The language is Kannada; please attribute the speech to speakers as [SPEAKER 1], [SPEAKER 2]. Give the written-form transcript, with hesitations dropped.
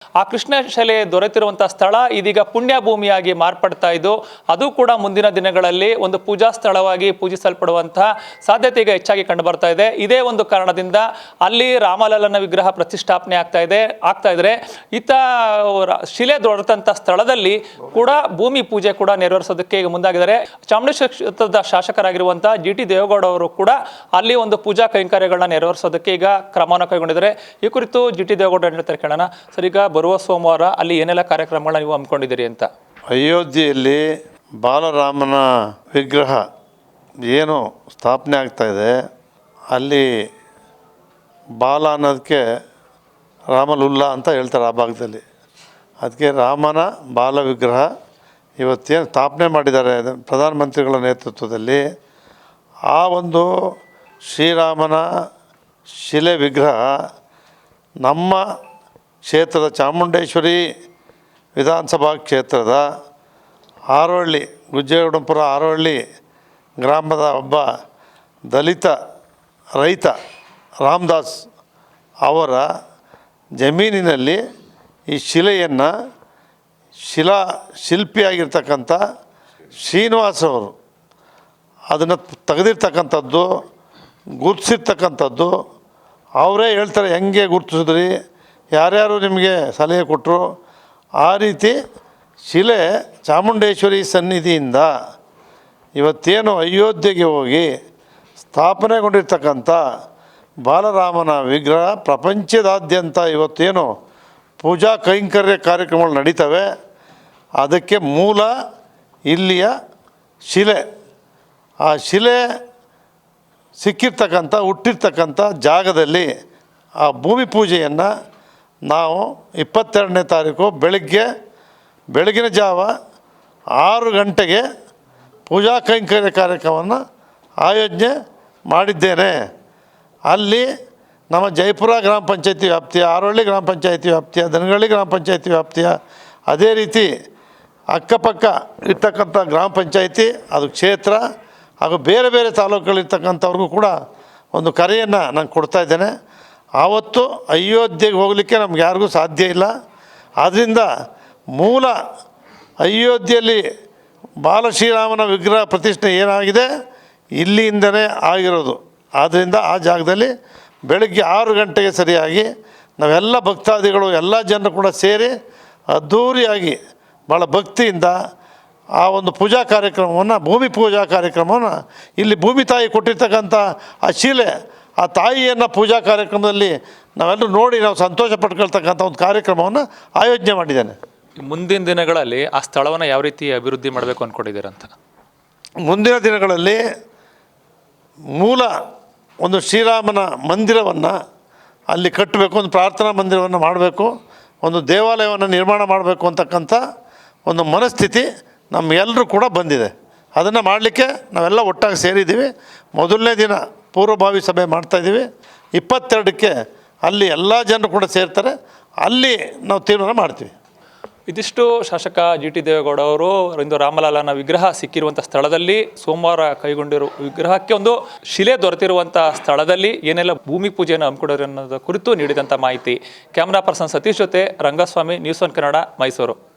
[SPEAKER 1] ಆ ಕೃಷ್ಣ ಶಿಲೆ ದೊರೆತಿರುವಂತಹ ಸ್ಥಳ ಇದೀಗ ಪುಣ್ಯ ಭೂಮಿಯಾಗಿ ಮಾರ್ಪಡ್ತಾ ಇದ್ದು ಅದು ಕೂಡ ಮುಂದಿನ ದಿನಗಳಲ್ಲಿ ಒಂದು ಪೂಜಾ ಸ್ಥಳವಾಗಿ ಪೂಜಿಸಲ್ಪಡುವಂತಹ ಸಾಧ್ಯತೆ ಈಗ ಹೆಚ್ಚಾಗಿ ಕಂಡು ಬರ್ತಾ ಇದೆ. ಇದೇ ಒಂದು ಕಾರಣದಿಂದ ಅಲ್ಲಿ ರಾಮಲಲ್ಲನ ವಿಗ್ರಹ ಪ್ರತಿಷ್ಠಾಪನೆ ಆಗ್ತಾ ಇದ್ರೆ ಈತ ಶಿಲೆ ದೊರೆತಂತ ಸ್ಥಳದಲ್ಲಿ ಕೂಡ ಭೂಮಿ ಪೂಜೆ ಕೂಡ ನೆರವೇರಿಸೋದಕ್ಕೆ ಈಗ ಮುಂದಾಗಿದ್ದಾರೆ. ಚಾಮುಂಡೇಶ್ವರಿ ಕ್ಷೇತ್ರದ ಶಾಸಕರಾಗಿರುವಂತಹ ಜಿ.ಟಿ. ದೇವೇಗೌಡ ಅವರು ಕೂಡ ಅಲ್ಲಿ ಒಂದು ಪೂಜಾ ಕೈಂಕರ್ಯಗಳನ್ನ ನೆರವೇರಿಸೋದಕ್ಕೆ ಈಗ ಕ್ರಮವನ್ನು ಕೈಗೊಂಡಿದ್ದಾರೆ. ಈ ಕುರಿತು ಜಿ.ಟಿ. ದೇವೇಗೌಡ ಹೇಳ್ತಾರೆ ಕೇಳೋಣ. ಸರ್, ಈಗ ಬರುವ ಸೋಮವಾರ ಅಲ್ಲಿ ಏನೆಲ್ಲ ಕಾರ್ಯಕ್ರಮಗಳನ್ನ ನೀವು ಹಮ್ಮಿಕೊಂಡಿದ್ದೀರಿ ಅಂತ?
[SPEAKER 2] ಅಯೋಧ್ಯೆಯಲ್ಲಿ ಬಾಲರಾಮನ ವಿಗ್ರಹ ಏನು ಸ್ಥಾಪನೆ ಆಗ್ತಾಯಿದೆ, ಅಲ್ಲಿ ಬಾಲ ಅನ್ನೋದಕ್ಕೆ ರಾಮಲುಲ್ಲ ಅಂತ ಹೇಳ್ತಾರೆ ಆ ಭಾಗದಲ್ಲಿ. ಅದಕ್ಕೆ ರಾಮನ ಬಾಲ ವಿಗ್ರಹ ಇವತ್ತೇನು ಸ್ಥಾಪನೆ ಮಾಡಿದ್ದಾರೆ ಪ್ರಧಾನಮಂತ್ರಿಗಳ ನೇತೃತ್ವದಲ್ಲಿ, ಆ ಒಂದು ಶ್ರೀರಾಮನ ಶಿಲೆ ವಿಗ್ರಹ ನಮ್ಮ ಕ್ಷೇತ್ರದ ಚಾಮುಂಡೇಶ್ವರಿ ವಿಧಾನಸಭಾ ಕ್ಷೇತ್ರದ ಆರೋಹಳ್ಳಿ ಗುಜ್ಜೇಗೌಡಪುರ ಆರೋಹಳ್ಳಿ ಗ್ರಾಮದ ಒಬ್ಬ ದಲಿತ ರೈತ ರಾಮದಾಸ್ ಅವರ ಜಮೀನಿನಲ್ಲಿ ಈ ಶಿಲೆಯನ್ನು ಶಿಲ್ಪಿಯಾಗಿರ್ತಕ್ಕಂಥ ಶ್ರೀನಿವಾಸವರು ಅದನ್ನು ತೆಗೆದಿರ್ತಕ್ಕಂಥದ್ದು, ಗುರುತಿಸಿರ್ತಕ್ಕಂಥದ್ದು. ಅವರೇ ಹೇಳ್ತಾರೆ ಹೆಂಗೆ ಗುರುತಿಸಿದ್ರಿ, ಯಾರ್ಯಾರು ನಿಮಗೆ ಸಲಹೆ ಕೊಟ್ಟರು. ಆ ರೀತಿ ಶಿಲೆ ಚಾಮುಂಡೇಶ್ವರಿ ಸನ್ನಿಧಿಯಿಂದ ಇವತ್ತೇನು ಅಯೋಧ್ಯೆಗೆ ಹೋಗಿ ಸ್ಥಾಪನೆಗೊಂಡಿರ್ತಕ್ಕಂಥ ಬಾಲರಾಮನ ವಿಗ್ರಹ ಪ್ರಪಂಚದಾದ್ಯಂತ ಇವತ್ತೇನು ಪೂಜಾ ಕೈಂಕರ್ಯ ಕಾರ್ಯಕ್ರಮಗಳು ನಡೀತವೆ, ಅದಕ್ಕೆ ಮೂಲ ಇಲ್ಲಿಯ ಶಿಲೆ. ಆ ಶಿಲೆ ಸಿಕ್ಕಿರ್ತಕ್ಕಂಥ ಹುಟ್ಟಿರ್ತಕ್ಕಂಥ ಜಾಗದಲ್ಲಿ ಆ ಭೂಮಿ ಪೂಜೆಯನ್ನು ನಾವು 22ನೇ ತಾರೀಕು ಬೆಳಗಿನ ಜಾವ 6 ಗಂಟೆಗೆ ಪೂಜಾ ಕೈಂಕರ್ಯ ಕಾರ್ಯಕ್ರಮವನ್ನು ಆಯೋಜನೆ ಮಾಡಿದ್ದೇನೆ. ಅಲ್ಲಿ ನಮ್ಮ ಜಯಪುರ ಗ್ರಾಮ ಪಂಚಾಯತಿ ವ್ಯಾಪ್ತಿಯ, ಆರೋಹಳ್ಳಿ ಗ್ರಾಮ ಪಂಚಾಯತಿ ವ್ಯಾಪ್ತಿಯ, ದನಗಳ್ಳಿ ಗ್ರಾಮ ಪಂಚಾಯತಿ ವ್ಯಾಪ್ತಿಯ, ಅದೇ ರೀತಿ ಅಕ್ಕಪಕ್ಕ ಇರ್ತಕ್ಕಂಥ ಗ್ರಾಮ ಪಂಚಾಯತಿ, ಅದು ಕ್ಷೇತ್ರ ಹಾಗೂ ಬೇರೆ ಬೇರೆ ತಾಲೂಕುಗಳಿರ್ತಕ್ಕಂಥವ್ರಿಗೂ ಕೂಡ ಒಂದು ಕರೆಯನ್ನು ನಾನು ಕೊಡ್ತಾಯಿದ್ದೇನೆ. ಆವತ್ತು ಅಯೋಧ್ಯೆಗೆ ಹೋಗಲಿಕ್ಕೆ ನಮ್ಗೆ ಯಾರಿಗೂ ಸಾಧ್ಯ ಇಲ್ಲ. ಆದ್ದರಿಂದ ಮೂಲ ಅಯೋಧ್ಯೆಯಲ್ಲಿ ಬಾಲಶ್ರೀರಾಮನ ವಿಗ್ರಹ ಪ್ರತಿಷ್ಠೆ ಏನಾಗಿದೆ ಇಲ್ಲಿಂದಲೇ ಆಗಿರೋದು. ಆದ್ದರಿಂದ ಆ ಜಾಗದಲ್ಲಿ ಬೆಳಗ್ಗೆ 6 ಗಂಟೆಗೆ ಸರಿಯಾಗಿ ನಾವೆಲ್ಲ ಭಕ್ತಾದಿಗಳು ಎಲ್ಲ ಜನರು ಕೂಡ ಸೇರಿ ಅದ್ಧೂರಿಯಾಗಿ ಭಾಳ ಭಕ್ತಿಯಿಂದ ಆ ಒಂದು ಪೂಜಾ ಕಾರ್ಯಕ್ರಮವನ್ನು, ಭೂಮಿ ಪೂಜಾ ಕಾರ್ಯಕ್ರಮವನ್ನು, ಇಲ್ಲಿ ಭೂಮಿ ತಾಯಿ ಕೊಟ್ಟಿರ್ತಕ್ಕಂಥ ಆ ಶಿಲೆ, ಆ ತಾಯಿಯನ್ನು ಪೂಜಾ ಕಾರ್ಯಕ್ರಮದಲ್ಲಿ ನಾವೆಲ್ಲರೂ ನೋಡಿ ನಾವು ಸಂತೋಷ ಪಡ್ಕೊಳ್ತಕ್ಕಂಥ ಒಂದು ಕಾರ್ಯಕ್ರಮವನ್ನು ಆಯೋಜನೆ ಮಾಡಿದ್ದೇನೆ.
[SPEAKER 1] ಮುಂದಿನ ದಿನಗಳಲ್ಲಿ ಆ ಸ್ಥಳವನ್ನು ಯಾವ ರೀತಿ ಅಭಿವೃದ್ಧಿ ಮಾಡಬೇಕು ಅಂದ್ಕೊಂಡಿದ್ದೀರಂತ?
[SPEAKER 2] ಮುಂದಿನ ದಿನಗಳಲ್ಲಿ ಮೂಲ ಒಂದು ಶ್ರೀರಾಮನ ಮಂದಿರವನ್ನು ಅಲ್ಲಿ ಕಟ್ಟಬೇಕು, ಒಂದು ಪ್ರಾರ್ಥನಾ ಮಂದಿರವನ್ನು ಮಾಡಬೇಕು, ಒಂದು ದೇವಾಲಯವನ್ನು ನಿರ್ಮಾಣ ಮಾಡಬೇಕು ಅಂತಕ್ಕಂಥ ಒಂದು ಮನಸ್ಥಿತಿ ನಮಗೆಲ್ಲರೂ ಕೂಡ ಬಂದಿದೆ. ಅದನ್ನು ಮಾಡಲಿಕ್ಕೆ ನಾವೆಲ್ಲ ಒಟ್ಟಾಗಿ ಸೇರಿದ್ದೀವಿ. ಮೊದಲನೇ ದಿನ ಪೂರ್ವಭಾವಿ ಸಭೆ ಮಾಡ್ತಾಯಿದ್ದೀವಿ. 22ಕ್ಕೆ ಅಲ್ಲಿ ಎಲ್ಲ ಜನರು ಕೂಡ ಸೇರ್ತಾರೆ, ಅಲ್ಲಿ ನಾವು ತೀರ್ಮಾನ ಮಾಡ್ತೀವಿ.
[SPEAKER 1] ಇದಿಷ್ಟು ಶಾಸಕ ಜಿ.ಟಿ. ದೇವೇಗೌಡ ಅವರು ಇಂದು ರಾಮಲಲ್ಲನ ವಿಗ್ರಹ ಸಿಕ್ಕಿರುವಂಥ ಸ್ಥಳದಲ್ಲಿ ಸೋಮವಾರ ಕೈಗೊಂಡಿರುವ ವಿಗ್ರಹಕ್ಕೆ ಒಂದು ಶಿಲೆ ದೊರೆತಿರುವಂಥ ಸ್ಥಳದಲ್ಲಿ ಏನೆಲ್ಲ ಭೂಮಿ ಪೂಜೆಯನ್ನು ಹಮ್ಮಿಕೊಂಡಿರೋ ಅನ್ನೋದ ಕುರಿತು ನೀಡಿದಂಥ ಮಾಹಿತಿ. ಕ್ಯಾಮ್ರಾ ಪರ್ಸನ್ ಸತೀಶ್ ಜೊತೆ ರಂಗಸ್ವಾಮಿ, ನ್ಯೂಸ್ 1 ಕನ್ನಡ, ಮೈಸೂರು.